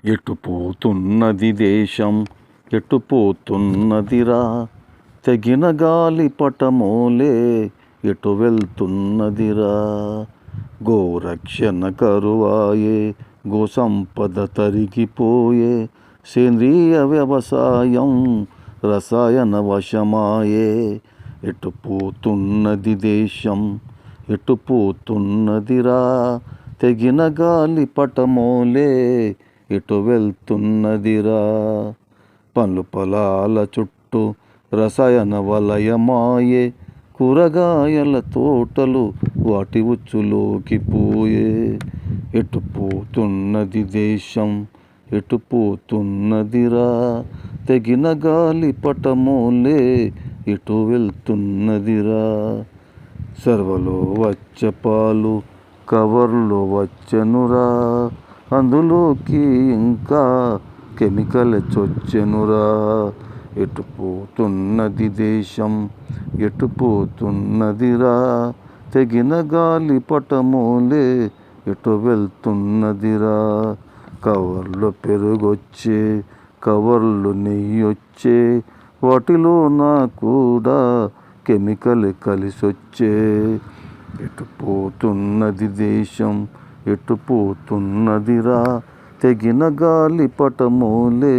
ఎటుపోతున్నది దేశం ఎటుపోతున్నదిరా, తెగిన గాలి పటమోలే ఎటు వెళ్తున్నదిరా. గోరక్షణ కరువాయే, గోసంపద తరిగిపోయే, సేంద్రియ వ్యవసాయం రసాయన వశమాయే. ఎటుపోతున్నది దేశం ఎటుపోతున్నదిరా, తెగిన గాలి పటమోలే ఎటు వెళ్తున్నదిరా. పండ్లు పొలాల చుట్టూ రసాయన వలయమాయే, కూరగాయల తోటలు వాటి ఉచ్చులోకి పోయే. ఎటుపోతున్నది దేశం ఎటుపోతున్నదిరా, తెగిన గాలి పటమోలే ఎటు వెళ్తున్నదిరా. సర్వలో వచ్చే పాలు కవర్లో వచ్చెనురా, అందులోకి ఇంకా కెమికల్ చొచ్చెనురా. ఎటుపోతున్నది దేశం ఎటుపోతున్నదిరా, తెగిన గాలి పటమోలే ఎటు వెళ్తున్నదిరా. కవర్లో పెరుగొచ్చే, కవర్లు నెయ్యొచ్చే, వాటిలోన కూడా కెమికల్ కలిసొచ్చే. ఎటుపోతున్నది దేశం ఎటుపోతున్నదిరా, తెగిన గాలి పటమోలే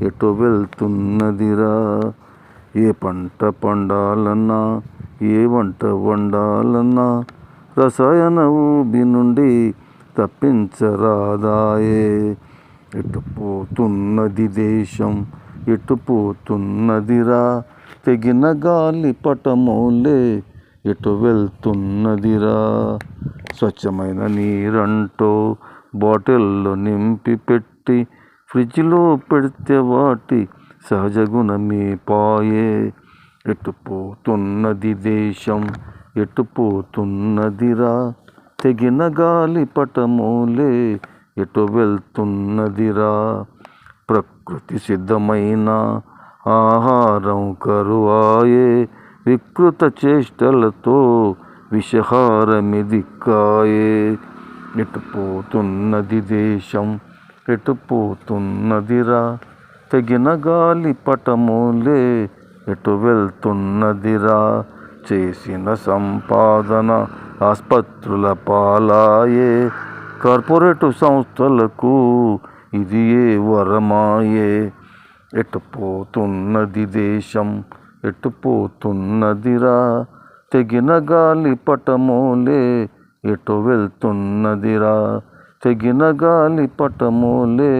ఎటు వెళ్తున్నదిరా. ఏ పంట పండాలన్నా, ఏ వంట వండాలన్నా, రసాయన ఊబి నుండి తప్పించరాదాయే. ఎటుపోతున్నది దేశం ఎటుపోతున్నదిరా, తెగిన గాలి పటమోలే ఎటు వెళ్తున్నదిరా. స్వచ్ఛమైన నీరంటూ బాటిల్లో నింపి పెట్టి, ఫ్రిడ్జ్లో పెడితే వాటి సహజ గుణమే పాయే. ఎటుపోతున్నది దేశం ఎటుపోతున్నదిరా, తెగిన గాలి పటమోలే ఎటు వెళ్తున్నదిరా. ప్రకృతి సిద్ధమైన ఆహారం కరువాయే, వికృత చేష్టలతో విషహారమిదిక్కాయే. ఎటుపోతున్నది దేశం ఎటుపోతున్నదిరా, తెగిన గాలి పటమోలే ఎటు వెళ్తున్నదిరా. చేసిన సంపాదన ఆస్పత్రుల పాలాయే, కార్పొరేట్ సంస్థలకు ఇది ఏ వరమాయే. ఎటుపోతున్నది దేశం ఎటుపోతున్నదిరా, తెగిన గాలి పటమోలే ఎటు వెళ్తున్నదిరా. తెగిన గాలి పటమోలే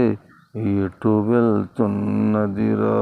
ఎటు వెళ్తున్నదిరా.